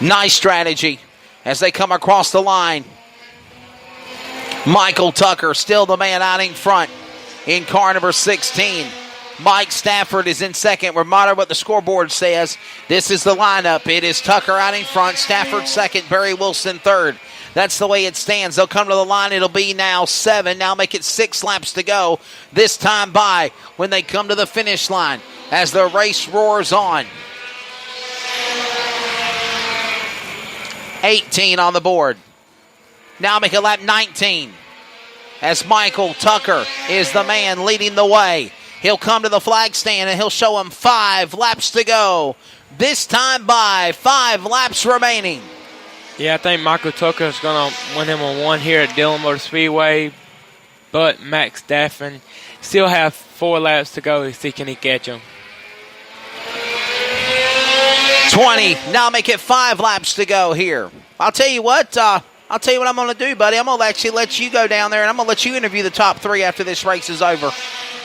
Nice strategy as they come across the line. Michael Tucker still the man out in front in car number 16. Mike Stafford is in second. Reminder what the scoreboard says. This is the lineup. It is Tucker out in front, Stafford second, Barry Wilson third. That's the way it stands. They'll come to the line. It'll be now 7. Now make it 6 laps to go. This time by when they come to the finish line as the race roars on. 18 on the board. Now make a lap 19 as Michael Tucker is the man leading the way. He'll come to the flag stand and he'll show him 5 laps to go. This time by 5 laps remaining. Yeah, I think Michael Tucker is going to win him on 1 here at Dillon Motor Speedway. But Max Stafford still have 4 laps to go to see can he catch him. 20. Now make it 5 laps to go here. I'll tell you what I'm going to do, buddy. I'm going to actually let you go down there, and I'm going to let you interview the top 3 after this race is over.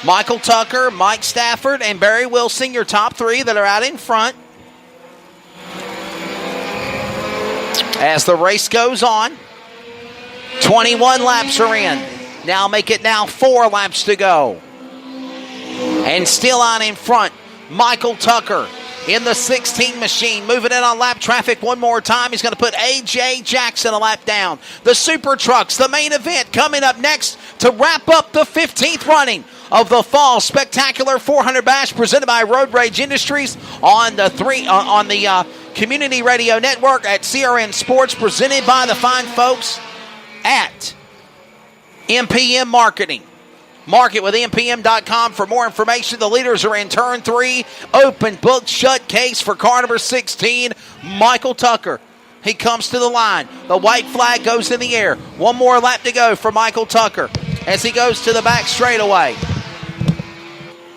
Michael Tucker, Mike Stafford, and Barry Wilson, your top 3 that are out in front. As the race goes on, 21 laps are in. Now make it 4 laps to go. And still out in front, Michael Tucker in the 16 machine, moving in on lap traffic one more time. He's going to put A.J. Jackson a lap down. The Super Trucks, the main event, coming up next to wrap up the 15th running of the Fall Spectacular 400 Bash presented by Road Rage Industries on the Community Radio Network at CRN Sports, presented by the fine folks at MPM Marketing. Market with MPM.com for more information. The leaders are in turn 3. Open book, shut case for car number 16, Michael Tucker. He comes to the line. The white flag goes in the air. One more lap to go for Michael Tucker as he goes to the back straightaway.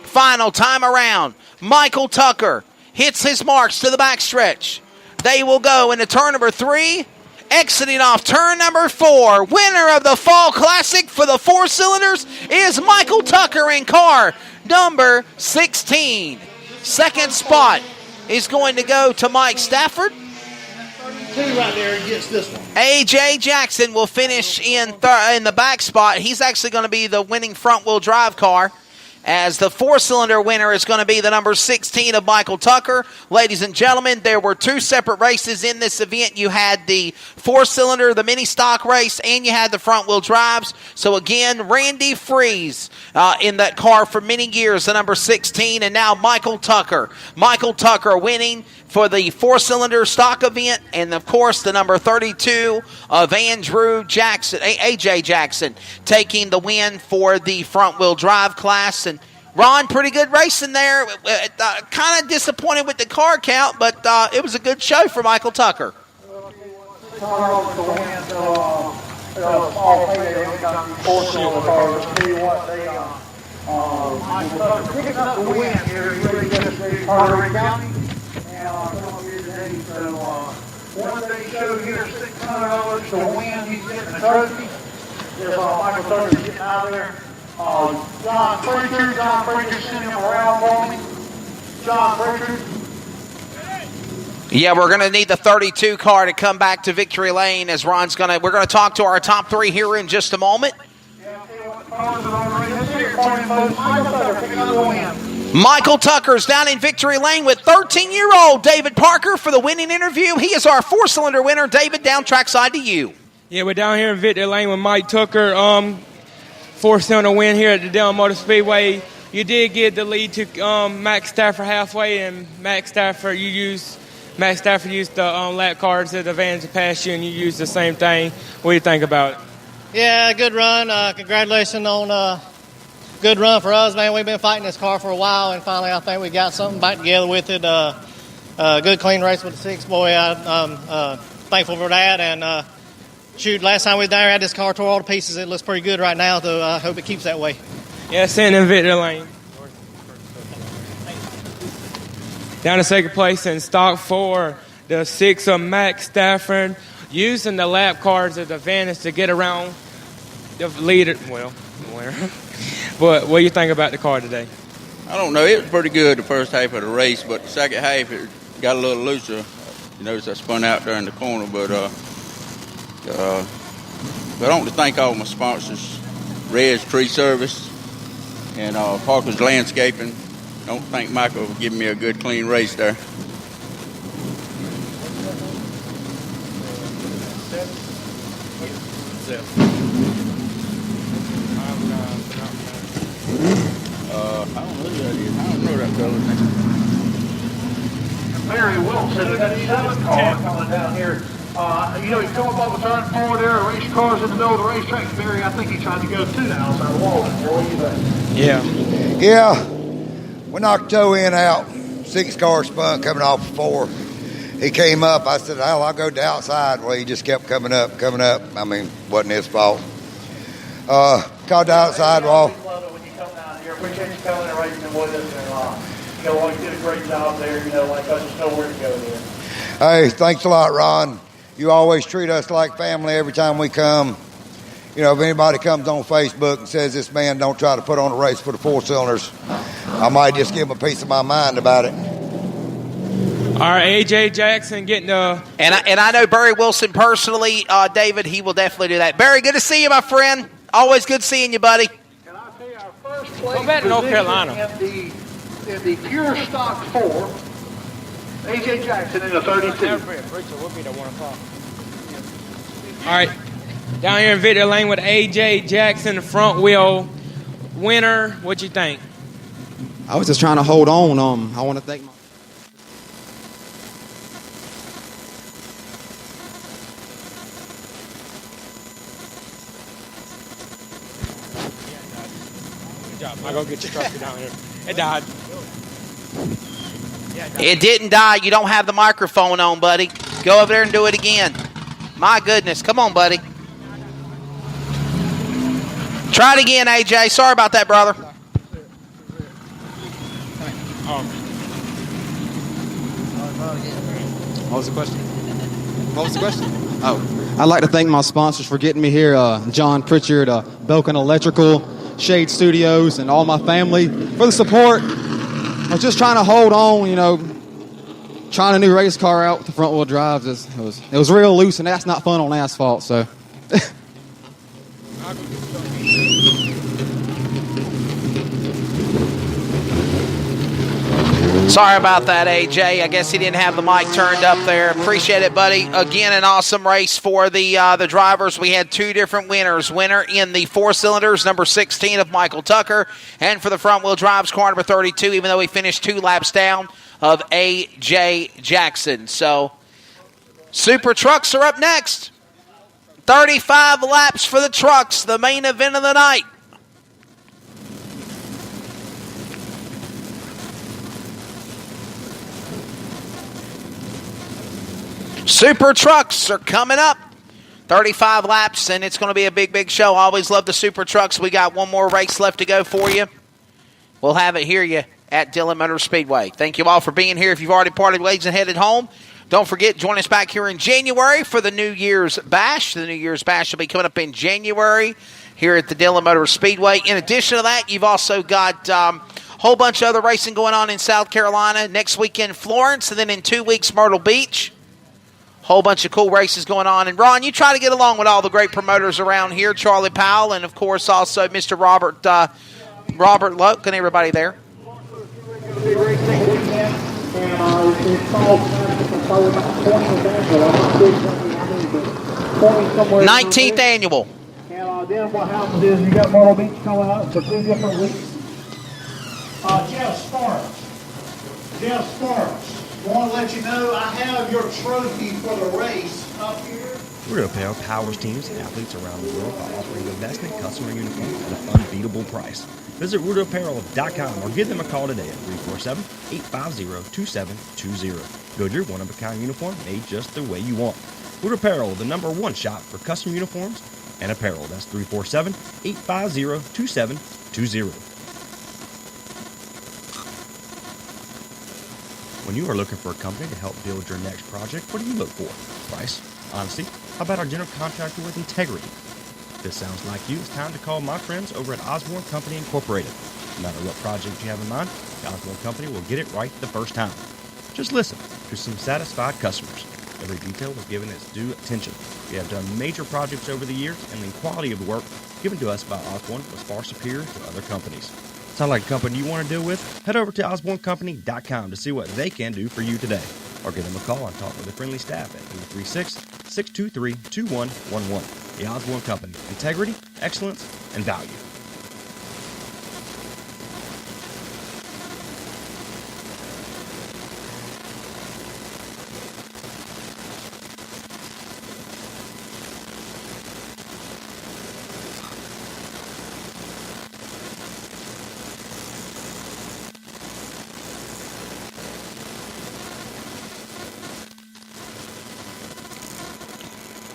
Final time around. Michael Tucker hits his marks to the backstretch. They will go into turn number 3. Exiting off turn number 4, winner of the Fall Classic for the 4 cylinders is Michael Tucker in car number 16. Second spot is going to go to Mike Stafford. Right there gets this one. A.J. Jackson will finish in the back spot. He's actually going to be the winning front-wheel drive car, as the 4-cylinder winner is going to be the number 16 of Michael Tucker. Ladies and gentlemen, there were 2 separate races in this event. You had the 4-cylinder, the mini stock race, and you had the front-wheel drives. So again, Randy Freeze in that car for many years, the number 16, and now Michael Tucker. Michael Tucker winning for the 4-cylinder stock event, and of course the number 32 of Andrew Jackson, A.J. Jackson, taking the win for the front-wheel drive class. And Ron, pretty good racing there. Kind of disappointed with the car count, but it was a good show for Michael Tucker. Picking up the win here, really good Carter County. One day show here, $600 to win. He's getting a trophy. There's Michael Tucker getting out of there. John Preacher sent him around for me. John Preacher. Yeah, we're going to need the 32 car to come back to victory lane as we're going to talk to our top 3 here in just a moment. Michael Tucker's down in victory lane with 13-year-old David Parker for the winning interview. He is our 4-cylinder winner. David, down trackside to you. Yeah, we're down here in victory lane with Mike Tucker. 4-cylinder win here at the Dillon Motor Speedway. You did get the lead to Max Stafford halfway, and Max Stafford used the lap cards at the advantage to pass you, and you used the same thing. What do you think about it? Yeah, good run. Congratulations on good run for us, man. We've been fighting this car for a while, and finally I think we got something back together with it. Good, clean race with the 6 boy. I'm thankful for that. And last time we were there, I had this car tore all to pieces. It looks pretty good right now, so I hope it keeps that way. Yeah, sitting in victory lane. Down to second place in stock 4, the 6 of Max Stafford, using the lap cards as advantage to get around the leader. Well, the winner. But what do you think about the car today? I don't know. It was pretty good the first half of the race, but the second half it got a little looser. You notice I spun out there in the corner, but I want to thank all my sponsors, Red's Tree Service and Parker's Landscaping. I don't thank Michael for giving me a good, clean race there. I don't know who that is. I don't know that fella's name. Barry Wilson, we got a 7 car coming down here. You know, he's coming up on the turn 4 there, a race car's in the middle of the racetrack. Barry, I think he tried to go to the outside wall. What do you think? Yeah, we knocked toe in out. 6 cars spun coming off of 4. He came up. I said, hell, I'll go to the outside. Well, he just kept coming up. I mean, wasn't his fault. Caught the outside wall. Appreciate you coming and racing with us, and you always did a great job there. You know, like us know where to go there. Hey, thanks a lot, Ron. You always treat us like family every time we come. You know, if anybody comes on Facebook and says this man don't try to put on a race for the 4 cylinders, I might just give him a piece of my mind about it. All right, A.J. Jackson getting the... And I know Barry Wilson personally, David, he will definitely do that. Barry, good to see you, my friend. Always good seeing you, buddy. And I'll tell you, our first place Go back to North Carolina. in the pure stock 4, A.J. Jackson in the 32. All right, down here in Victory Lane with A.J. Jackson, the front wheel winner. What you think? I was just trying to hold on. I want to thank my... Good job. I'll go get your truck down here. It died. It didn't die. You don't have the microphone on, buddy. Go over there and do it again. My goodness. Come on, buddy. Try it again, AJ. Sorry about that, brother. What was the question? Oh, I'd like to thank my sponsors for getting me here. John Pritchard, Belkin Electrical, Shade Studios, and all my family for the support. I was just trying to hold on, you know, trying a new race car out with the front wheel drives. It was real loose, and that's not fun on asphalt, so. Sorry about that, AJ. I guess he didn't have the mic turned up there. Appreciate it, buddy. Again, an awesome race for the drivers. We had 2 different winners. Winner in the 4 cylinders, number 16 of Michael Tucker, and for the front wheel drives, car number 32, even though he finished 2 laps down, of A.J. Jackson. So, Super Trucks are up next. 35 laps for the trucks, the main event of the night. Super Trucks are coming up. 35 laps, and it's going to be a big, big show. I always love the Super Trucks. We got one more race left to go for you. We'll have it here at Dillon Motor Speedway. Thank you all for being here. If you've already parted ways and headed home, don't forget, join us back here in January for the New Year's Bash. The New Year's Bash will be coming up in January here at the Dillon Motor Speedway. In addition to that, you've also got a whole bunch of other racing going on in South Carolina. Next weekend, Florence, and then in 2 weeks, Myrtle Beach. Whole bunch of cool races going on. And, Ron, you try to get along with all the great promoters around here, Charlie Powell, and, of course, also Mr. Robert Loke and everybody there. 19th annual. And then what happens is you got Myrtle Beach coming up for 2 different weeks. Jeff Sparks. I want to let you know I have your trophy for the race up here. Rudo Apparel powers teams and athletes around the world by offering the best in customer uniforms at an unbeatable price. Visit RudoApparel.com or give them a call today at 347-850-2720. Build your one-of-a-kind uniform made just the way you want. Rudo Apparel, the #1 shop for custom uniforms and apparel. That's 347-850-2720. When you are looking for a company to help build your next project, what do you look for? Price? Honesty? How about our general contractor with integrity? If this sounds like you, it's time to call my friends over at Osborne Company Incorporated. No matter what project you have in mind, the Osborne Company will get it right the first time. Just listen to some satisfied customers. Every detail was given its due attention. We have done major projects over the years, and the quality of the work given to us by Osborne was far superior to other companies. Sound like a company you want to deal with? Head over to osbornecompany.com to see what they can do for you today. Or give them a call and talk with the friendly staff at 836-623-2111. The Osborne Company. Integrity, excellence, and value.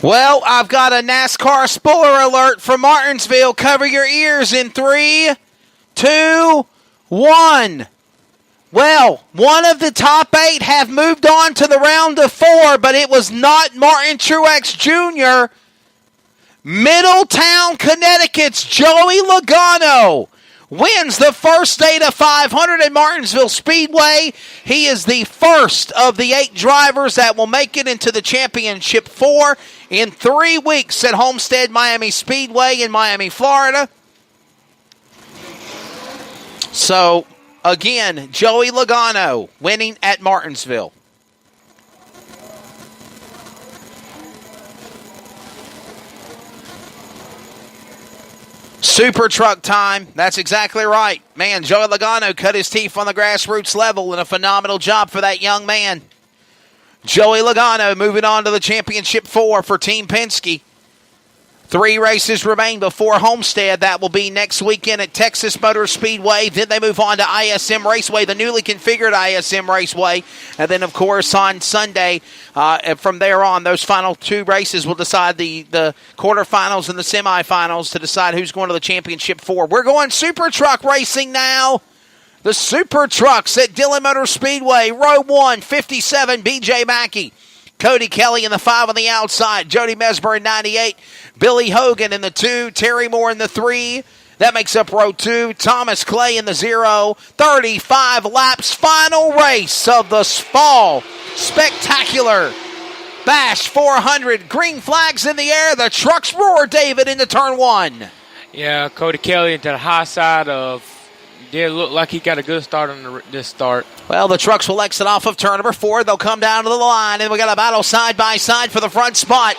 Well, I've got a NASCAR spoiler alert from Martinsville. Cover your ears in 3, 2, 1. Well, one of the top 8 have moved on to the round of 4, but it was not Martin Truex Jr. Middletown, Connecticut's Joey Logano wins the first day to 500 at Martinsville Speedway. He is the first of the 8 drivers that will make it into the championship 4 in 3 weeks at Homestead Miami Speedway in Miami, Florida. So, again, Joey Logano winning at Martinsville. Super truck time. That's exactly right. Man, Joey Logano cut his teeth on the grassroots level, and a phenomenal job for that young man. Joey Logano moving on to the championship 4 for Team Penske. 3 races remain before Homestead. That will be next weekend at Texas Motor Speedway. Then they move on to ISM Raceway, the newly configured ISM Raceway. And then, of course, on Sunday, from there on, those final 2 races will decide the quarterfinals and the semifinals to decide who's going to the championship 4. We're going super truck racing now. The super trucks at Dillon Motor Speedway, row 1, 57, B.J. Mackey. Cody Kelly in the 5 on the outside. Jody Mesmer in 98. Billy Hogan in the 2. Terry Moore in the 3. That makes up row 2. Thomas Clay in the 0. 35 laps. Final race of the fall. Spectacular Bash 400. Green flags in the air. The trucks roar, David, into turn 1. Yeah, Cody Kelly into the high side of... Did look like he got a good start on this start. Well, the trucks will exit off of turn number 4. They'll come down to the line, and we got a battle side by side for the front spot.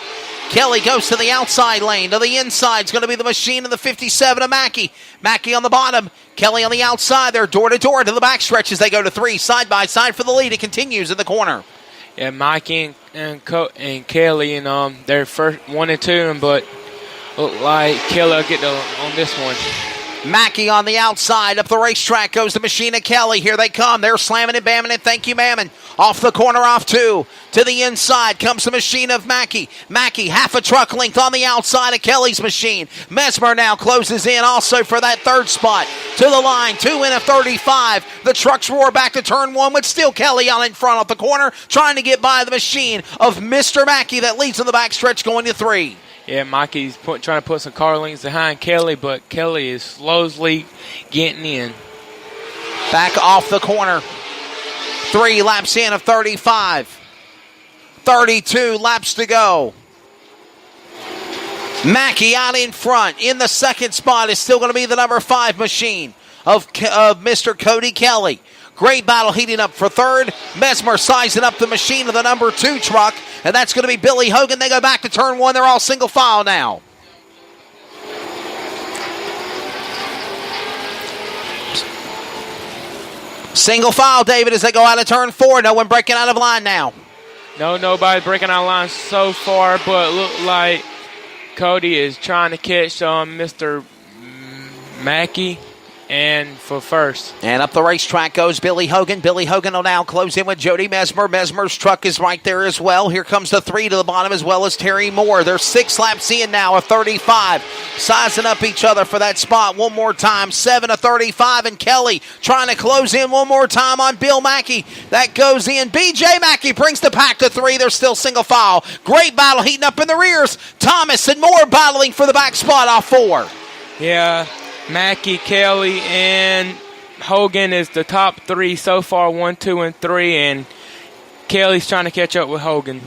Kelly goes to the outside lane. To the inside is going to be the machine of the 57 of Mackey. Mackey on the bottom. Kelly on the outside. They're door to door to the back stretch as they go to 3. Side by side for the lead. It continues in the corner. Yeah, Mikey and Kelly, and they're first 1 and 2, but look like Kelly will get on this one. Mackey on the outside. Up the racetrack goes the machine of Kelly. Here they come. They're slamming it, bamming it. Thank you, Mammon. Off the corner, off 2. To the inside comes the machine of Mackey. Mackey, half a truck length on the outside of Kelly's machine. Mesmer now closes in also for that 3rd spot. To the line, 2 in a 35. The trucks roar back to turn 1 with still Kelly on in front of the corner, trying to get by the machine of Mr. Mackey that leads in the backstretch going to 3. Yeah, Mikey's trying to put some car lengths behind Kelly, but Kelly is slowly getting in. Back off the corner. 3 laps in of 35. 32 laps to go. Mackey out in front. In the 2nd spot is still going to be the number 5 machine of Mr. Cody Kelly. Great battle heating up for 3rd. Mesmer sizing up the machine of the number 2 truck. And that's going to be Billy Hogan. They go back to turn 1. They're all single file now. Single file, David, as they go out of turn 4. No one breaking out of line now. No, nobody breaking out of line so far, but look like Cody is trying to catch Mr. Mackey. And for first. And up the racetrack goes Billy Hogan. Billy Hogan will now close in with Jody Mesmer. Mesmer's truck is right there as well. Here comes the 3 to the bottom as well as Terry Moore. They're 6 laps in now of 35. Sizing up each other for that spot one more time. 7 of 35. And Kelly trying to close in one more time on Bill Mackey. That goes in. B.J. Mackey brings the pack to 3. They're still single file. Great battle heating up in the rears. Thomas and Moore battling for the back spot off 4. Yeah. Mackey, Kelly, and Hogan is the top 3 so far, 1, 2, and 3, and Kelly's trying to catch up with Hogan.